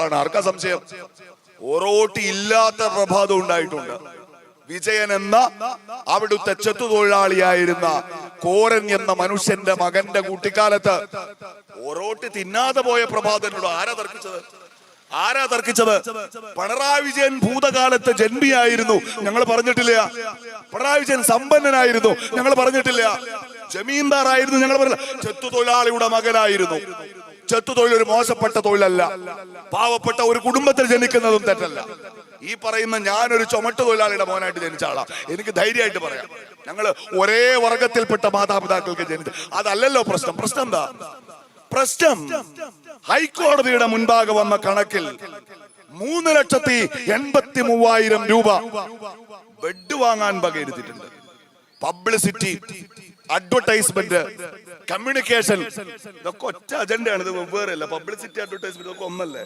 ആളാണ്. ആർക്കാ സംശയം? ഒറോട്ടി ഇല്ലാത്ത പ്രഭാതം ഉണ്ടായിട്ടുണ്ട്. വിജയൻ എന്ന അവിടുത്തെ ചെത്തുതൊഴിലാളിയായിരുന്ന കോരൻ എന്ന മനുഷ്യന്റെ മകന്റെ കുട്ടിക്കാലത്ത് ഒറോട്ടി തിന്നാതെ പോയ പ്രഭാതനോട് ആരാ തർക്കിച്ചത്? പിണറായി വിജയൻ ഭൂതകാലത്ത് ജന്മിയായിരുന്നു, ഞങ്ങൾ പറഞ്ഞിട്ടില്ല. പിണറായി വിജയൻ സമ്പന്നനായിരുന്നു, ഞങ്ങൾ പറഞ്ഞിട്ടില്ല. ജമീന്ദാറായിരുന്നു, ഞങ്ങൾ പറഞ്ഞില്ല. ചെത്തുതൊഴിലാളിയുടെ മകനായിരുന്നു. ചെത്തുതൊഴിൽ ഒരു മോശപ്പെട്ട തൊഴിലല്ല. പാവപ്പെട്ട ഒരു കുടുംബത്തിൽ ജനിക്കുന്നതും തെറ്റല്ല. ഈ പറയുന്ന ഞാനൊരു ചുമട്ട് തൊഴിലാളിയുടെ മോനായിട്ട് ജനിച്ച ആളാ. എനിക്ക് ധൈര്യമായിട്ട് പറയാം, ഞങ്ങൾ ഒരേ വർഗത്തിൽപ്പെട്ട മാതാപിതാക്കൾക്ക് ജനിച്ചു. അതല്ലല്ലോ പ്രശ്നം. പ്രശ്നം എന്താ? പ്രശ്നം ഹൈക്കോടതിയുടെ മുൻപാകെ വന്ന കണക്കിൽ 3,83,000 രൂപ ബെഡ് വാങ്ങാൻ വകയിരുത്തിയിട്ടുണ്ട്. പബ്ലിസിറ്റി, അഡ്വർടൈസ്മെന്റ്, കമ്മ്യൂണിക്കേഷൻ, ഇതൊക്കെ ഒറ്റ അജണ്ടയാണ്. ഇത് വെവ്വേറെ അല്ല. പബ്ലിസിറ്റി, അഡ്വർടൈസ്മെന്റ് ഇതൊക്കെ ഒന്നല്ലേ?